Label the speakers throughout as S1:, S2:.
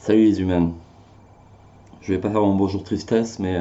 S1: Salut les humains. Je vais pas faire mon bonjour tristesse, mais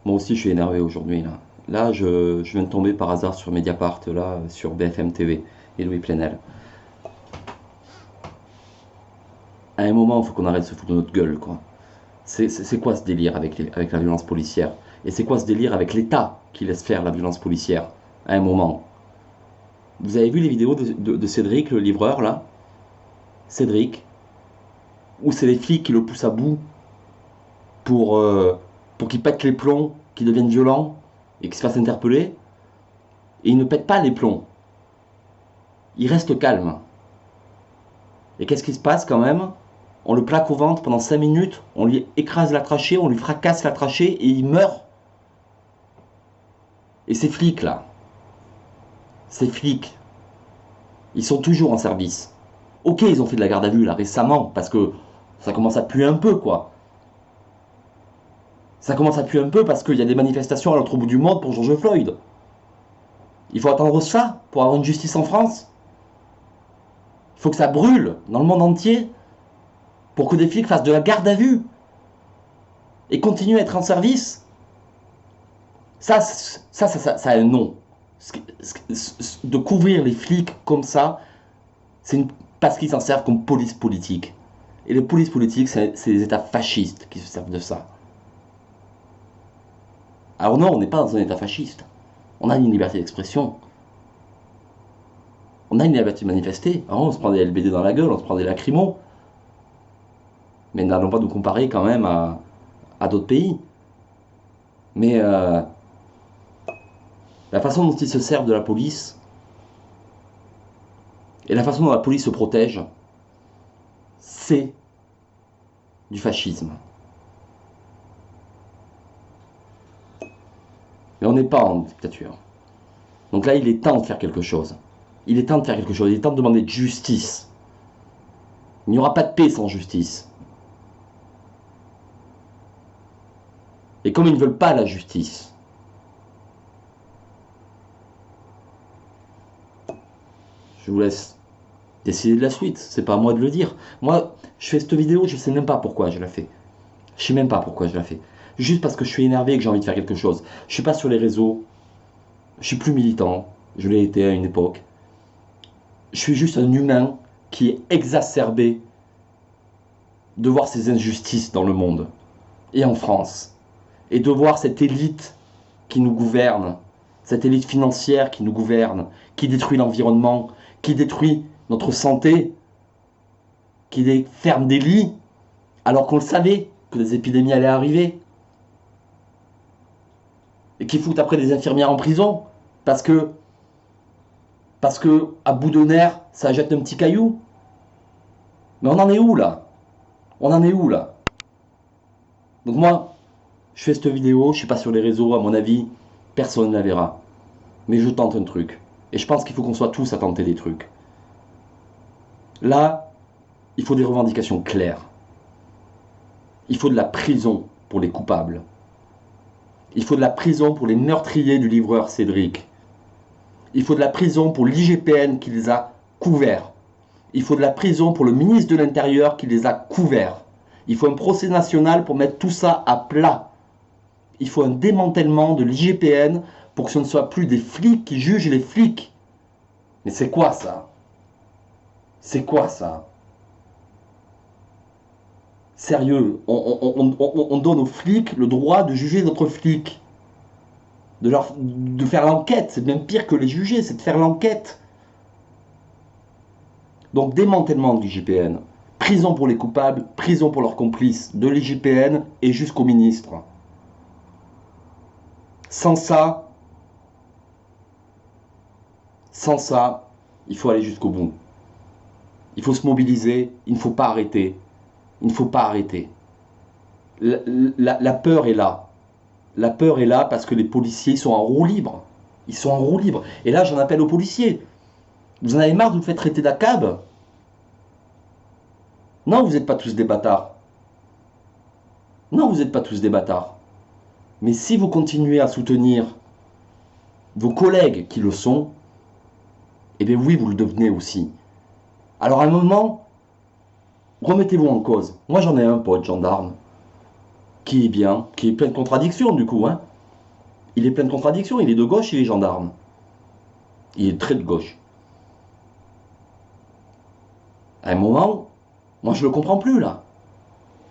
S1: moi aussi je suis énervé aujourd'hui là. Là, je viens de tomber par hasard sur Mediapart, là, sur BFM TV et Louis Plenel. À un moment, il faut qu'on arrête de se foutre de notre gueule, quoi. C'est quoi ce délire avec la violence policière? Et c'est quoi ce délire avec l'État qui laisse faire la violence policière? À un moment. Vous avez vu les vidéos de Cédric, le livreur, là? Cédric, où c'est les flics qui le poussent à bout pour, euh, pour qu'il pète les plombs, qu'il devienne violent et qu'il se fasse interpeller. Et il ne pète pas les plombs. Il reste calme. Et qu'est-ce qui se passe quand même? On le plaque au ventre pendant 5 minutes, on lui écrase la trachée, on lui fracasse la trachée et il meurt. Et ces flics là, ces flics, ils sont toujours en service. Ok, ils ont fait de la garde à vue là récemment, parce que ça commence à puer un peu quoi. Ça commence à puer un peu parce qu'il y a des manifestations à l'autre bout du monde pour George Floyd. Il faut attendre ça pour avoir une justice en France. Il faut que ça brûle dans le monde entier pour que des flics fassent de la garde à vue et continuent à être en service. Ça a un nom. De couvrir les flics comme ça, parce qu'ils s'en servent comme police politique. Et les polices politiques, c'est les États fascistes qui se servent de ça. Alors non, on n'est pas dans un État fasciste. On a une liberté d'expression. On a une liberté de manifester. Alors, on se prend des LBD dans la gueule, on se prend des lacrymos. Mais n'allons pas nous comparer quand même à d'autres pays. Mais la façon dont ils se servent de la police, et la façon dont la police se protège, c'est du fascisme. Mais on n'est pas en dictature. Donc là, il est temps de faire quelque chose. Il est temps de faire quelque chose. Il est temps de demander de justice. Il n'y aura pas de paix sans justice. Et comme ils ne veulent pas la justice, je vous laisse décider de la suite. C'est pas à moi de le dire. Moi, je fais cette vidéo, je sais même pas pourquoi je la fais. Je sais même pas pourquoi je la fais. Juste parce que je suis énervé et que j'ai envie de faire quelque chose. Je suis pas sur les réseaux. Je suis plus militant. Je l'ai été à une époque. Je suis juste un humain qui est exacerbé de voir ces injustices dans le monde et en France. Et de voir cette élite qui nous gouverne, cette élite financière qui nous gouverne, qui détruit l'environnement, qui détruit notre santé, qui ferme des lits, alors qu'on le savait que des épidémies allaient arriver, et qui foutent après des infirmières en prison, parce que, à bout de nerfs, ça jette un petit caillou. Mais on en est où là? On en est où là? Donc moi, je fais cette vidéo, je suis pas sur les réseaux, à mon avis, personne ne la verra. Mais je tente un truc. Et je pense qu'il faut qu'on soit tous à tenter des trucs. Là, il faut des revendications claires. Il faut de la prison pour les coupables. Il faut de la prison pour les meurtriers du livreur Cédric. Il faut de la prison pour l'IGPN qui les a couverts. Il faut de la prison pour le ministre de l'Intérieur qui les a couverts. Il faut un procès national pour mettre tout ça à plat. Il faut un démantèlement de l'IGPN pour que ce ne soit plus des flics qui jugent les flics. Mais c'est quoi ça? C'est quoi ça? Sérieux, on donne aux flics le droit de juger d'autres flics. De faire l'enquête, c'est même pire que les juger, c'est de faire l'enquête. Donc démantèlement de l'IGPN, prison pour les coupables, prison pour leurs complices, de l'IGPN et jusqu'au ministre. Sans ça, sans ça, il faut aller jusqu'au bout. Il faut se mobiliser, il ne faut pas arrêter. Il ne faut pas arrêter. La peur est là. La peur est là parce que les policiers sont en roue libre. Ils sont en roue libre. Et là, j'en appelle aux policiers. Vous en avez marre de vous faire traiter d'ACAB? Non, vous n'êtes pas tous des bâtards. Non, vous n'êtes pas tous des bâtards. Mais si vous continuez à soutenir vos collègues qui le sont, eh bien oui, vous le devenez aussi. Alors à un moment, remettez-vous en cause. Moi, j'en ai un pote gendarme qui est bien, qui est plein de contradictions du coup. Hein. Il est plein de contradictions. Il est de gauche, il est gendarme. Il est très de gauche. À un moment, moi, je le comprends plus là.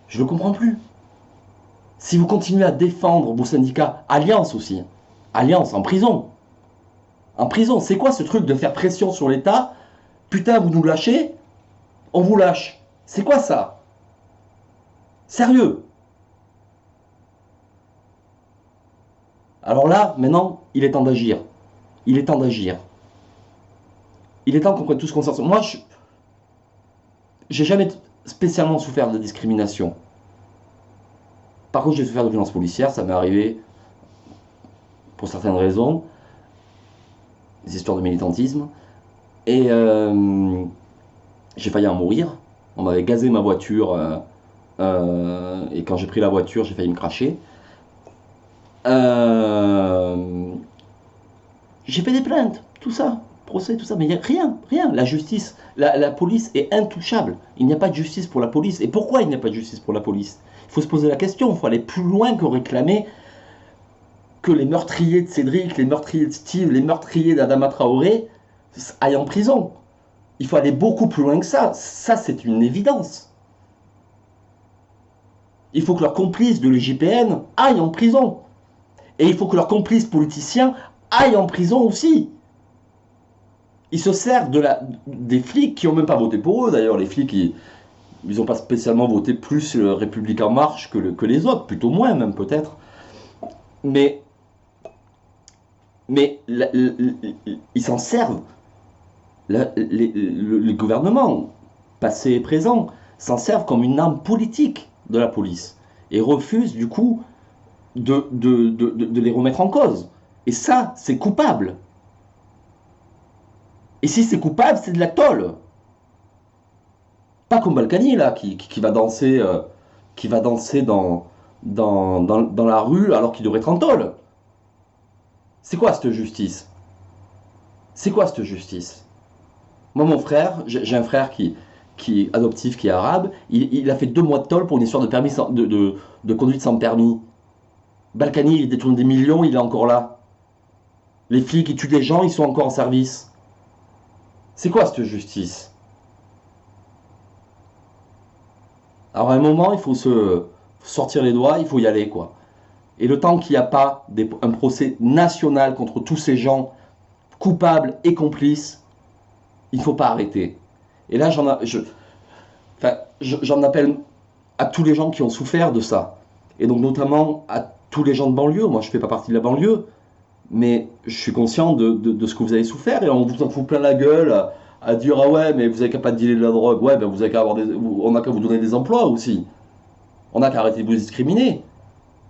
S1: Je le comprends plus. Si vous continuez à défendre vos syndicats, Alliance aussi. Alliance en prison. En prison, c'est quoi ce truc de faire pression sur l'État? Putain, vous nous lâchez, on vous lâche. C'est quoi ça? Sérieux? Alors là, maintenant, il est temps d'agir. Il est temps d'agir. Il est temps qu'on prenne tous conscience. Moi, j'ai jamais spécialement souffert de discrimination. Par contre, j'ai souffert de violences policières, ça m'est arrivé pour certaines raisons, des histoires de militantisme. Et j'ai failli en mourir. On m'avait gazé ma voiture. Et quand j'ai pris la voiture, j'ai failli me cracher. J'ai fait des plaintes, tout ça, procès, tout ça, mais il n'y a rien, rien. La justice, la police est intouchable. Il n'y a pas de justice pour la police. Et pourquoi il n'y a pas de justice pour la police? Il faut se poser la question, il faut aller plus loin que réclamer que les meurtriers de Cédric, les meurtriers de Steve, les meurtriers d'Adama Traoré aillent en prison. Il faut aller beaucoup plus loin que ça. Ça, c'est une évidence. Il faut que leurs complices de l'IGPN aillent en prison. Et il faut que leurs complices politiciens aillent en prison aussi. Ils se servent des flics qui n'ont même pas voté pour eux. D'ailleurs, les flics, ils n'ont pas spécialement voté plus République En Marche que les autres, plutôt moins même peut-être. Mais ils s'en servent. Les gouvernements, passé et présent, s'en servent comme une arme politique de la police. Et refusent du coup de les remettre en cause. Et ça, c'est coupable. Et si c'est coupable, c'est de la tôle. Pas comme Balkany, là, qui va danser, dans la rue alors qu'il devrait être en tôle. C'est quoi cette justice? C'est quoi cette justice? Moi, mon frère, j'ai un frère qui est adoptif, qui est arabe, il a fait 2 mois de tôle pour une histoire de, permis de conduite sans permis. Balkany, il détourne des millions, il est encore là. Les flics, ils tuent des gens, ils sont encore en service. C'est quoi cette justice? Alors à un moment, il faut se sortir les doigts, il faut y aller, quoi. Et le temps qu'il n'y a pas un procès national contre tous ces gens coupables et complices, il ne faut pas arrêter. Et là, j'en appelle à tous les gens qui ont souffert de ça. Et donc notamment à tous les gens de banlieue. Moi, je ne fais pas partie de la banlieue, mais je suis conscient de ce que vous avez souffert. Et on vous en fout plein la gueule à dire ah ouais, mais vous n'avez qu'à pas dealer de la drogue. Ouais, ben vous avez qu'à on n'a qu'à vous donner des emplois aussi. On n'a qu'à arrêter de vous discriminer.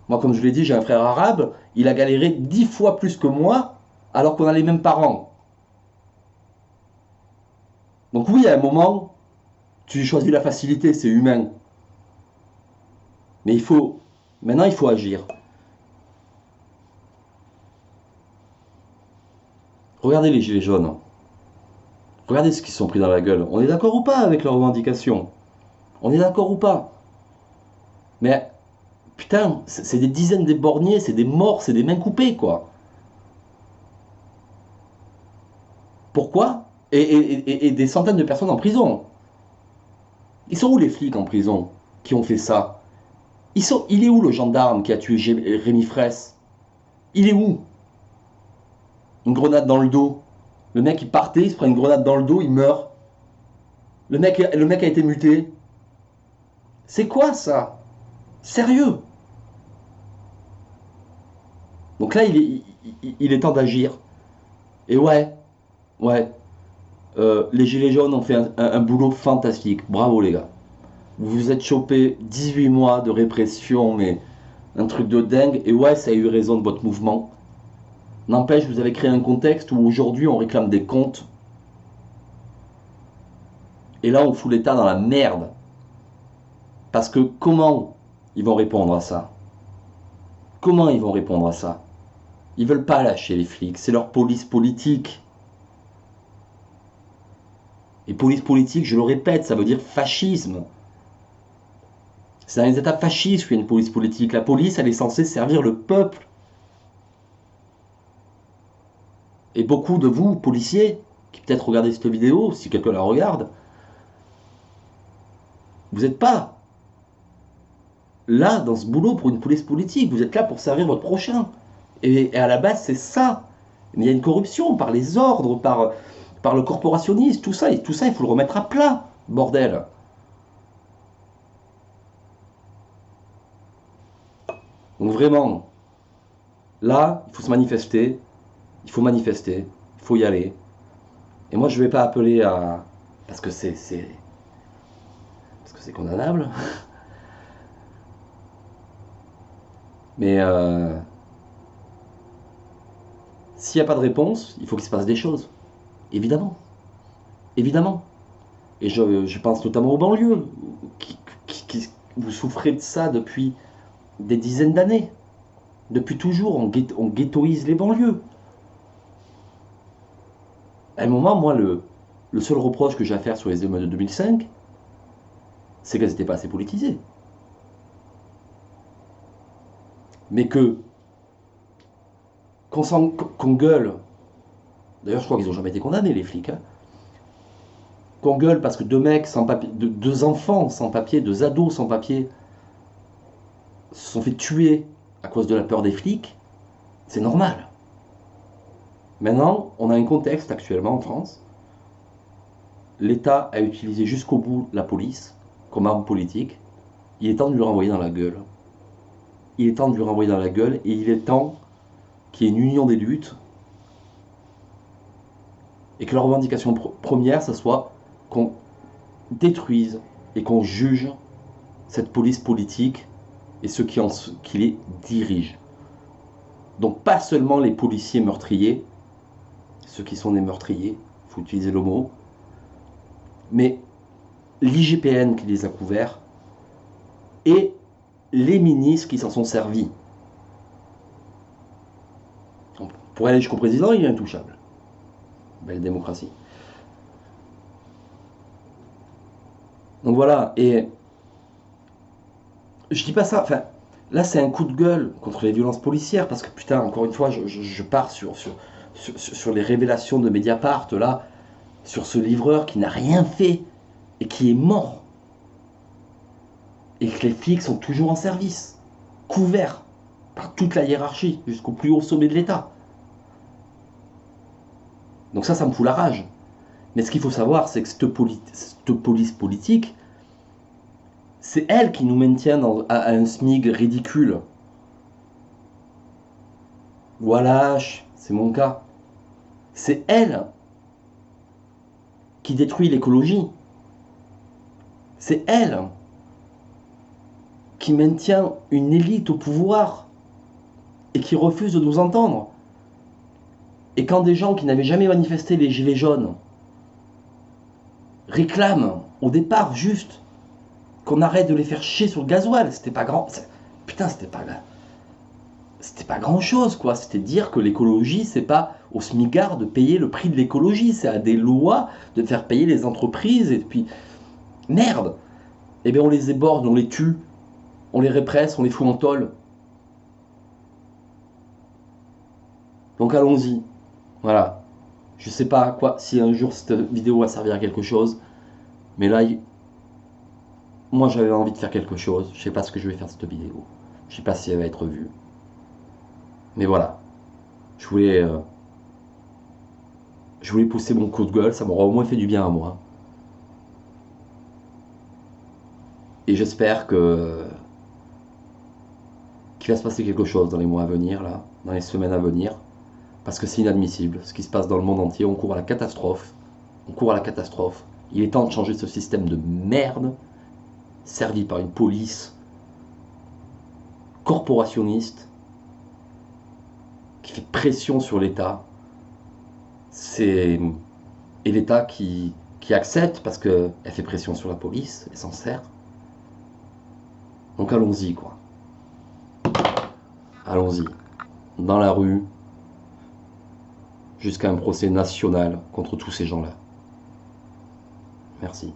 S1: Moi, comme je l'ai dit, j'ai un frère arabe, il a galéré 10 fois plus que moi, alors qu'on a les mêmes parents. Donc oui, à un moment, tu choisis la facilité, c'est humain. Mais maintenant il faut agir. Regardez les gilets jaunes. Regardez ce qu'ils se sont pris dans la gueule. On est d'accord ou pas avec leurs revendications? On est d'accord ou pas? Mais putain, c'est des dizaines d'éborgnés, c'est des morts, c'est des mains coupées, quoi. Pourquoi? Et des centaines de personnes en prison. Ils sont où les flics en prison qui ont fait ça? Il est où le gendarme qui a tué Rémi Fraisse? Il est où? Une grenade dans le dos. Le mec il partait, il se prend une grenade dans le dos, il meurt. Le mec a été muté. C'est quoi ça? Sérieux? Donc là, il est temps d'agir. Et ouais, les Gilets jaunes ont fait un boulot fantastique. Bravo les gars. Vous vous êtes chopé 18 mois de répression, mais un truc de dingue. Et ouais, ça a eu raison de votre mouvement. N'empêche, vous avez créé un contexte où aujourd'hui on réclame des comptes. Et là, on fout l'État dans la merde. Parce que comment ils vont répondre à ça? Comment ils vont répondre à ça? Ils veulent pas lâcher les flics, c'est leur police politique. Et police politique, je le répète, ça veut dire fascisme. C'est dans les États fascistes qu'il y a une police politique. La police, elle est censée servir le peuple. Et beaucoup de vous, policiers, qui peut-être regardez cette vidéo, si quelqu'un la regarde, vous n'êtes pas là dans ce boulot pour une police politique. Vous êtes là pour servir votre prochain. Et à la base, c'est ça. Mais il y a une corruption par les ordres, par le corporationnisme, tout ça. Et tout ça, il faut le remettre à plat, bordel. Donc vraiment, là, il faut se manifester. Il faut manifester. Il faut y aller. Et moi, je ne vais pas appeler à... Parce que c'est condamnable. Mais s'il n'y a pas de réponse, il faut qu'il se passe des choses. Évidemment. Évidemment. Et je pense notamment aux banlieues. Vous souffrez de ça depuis des dizaines d'années. Depuis toujours, on ghettoise les banlieues. À un moment, moi, le seul reproche que j'ai à faire sur les émeutes de 2005, c'est qu'elles n'étaient pas assez politisées. Mais qu'on gueule, d'ailleurs je crois qu'ils n'ont jamais été condamnés les flics, hein, qu'on gueule parce que deux mecs sans papier, deux enfants sans papier, deux ados sans papier, se sont fait tuer à cause de la peur des flics, c'est normal. Maintenant, on a un contexte actuellement en France. L'État a utilisé jusqu'au bout la police comme arme politique. Il est temps de lui renvoyer dans la gueule. Il est temps de lui renvoyer dans la gueule et il est temps qu'il y ait une union des luttes et que la revendication première, ce soit qu'on détruise et qu'on juge cette police politique et ceux qui les dirigent. Donc pas seulement les policiers meurtriers, ceux qui sont des meurtriers, il faut utiliser le mot, mais l'IGPN qui les a couverts et les ministres qui s'en sont servis. Pour aller jusqu'au président, il est intouchable. Belle démocratie. Donc voilà, et je dis pas ça, enfin, là c'est un coup de gueule contre les violences policières, parce que putain, encore une fois, je pars sur les révélations de Mediapart, là, sur ce livreur qui n'a rien fait et qui est mort. Et que les flics sont toujours en service, couverts par toute la hiérarchie, jusqu'au plus haut sommet de l'État. Donc ça me fout la rage. Mais ce qu'il faut savoir, c'est que cette police politique, c'est elle qui nous maintient à un SMIC ridicule. Voilà, c'est mon cas. C'est elle qui détruit l'écologie. C'est elle qui maintient une élite au pouvoir et qui refuse de nous entendre. Et quand des gens qui n'avaient jamais manifesté les gilets jaunes réclament au départ juste qu'on arrête de les faire chier sur le gasoil, c'était pas grand... Putain, c'était pas grand chose, quoi. C'était dire que l'écologie, c'est pas au smigard de payer le prix de l'écologie, c'est à des lois de faire payer les entreprises, et puis... Merde. Eh bien, on les éborde, on les tue, on les répresse, on les fout en tôle. Donc allons-y. Voilà. Je sais pas quoi, si un jour cette vidéo va servir à quelque chose, mais là, moi j'avais envie de faire quelque chose. Je sais pas ce que je vais faire de cette vidéo. Je sais pas si elle va être vue. Mais voilà. Je voulais pousser mon coup de gueule, ça m'aura au moins fait du bien à moi. Et j'espère qu'il va se passer quelque chose dans les mois à venir, là, dans les semaines à venir. Parce que c'est inadmissible. Ce qui se passe dans le monde entier, on court à la catastrophe. On court à la catastrophe. Il est temps de changer ce système de merde, servi par une police corporationniste, qui fait pression sur l'État. Et l'État qui accepte parce qu'elle fait pression sur la police, elle s'en sert. Donc allons-y, quoi. Allons-y. Dans la rue, jusqu'à un procès national contre tous ces gens-là. Merci.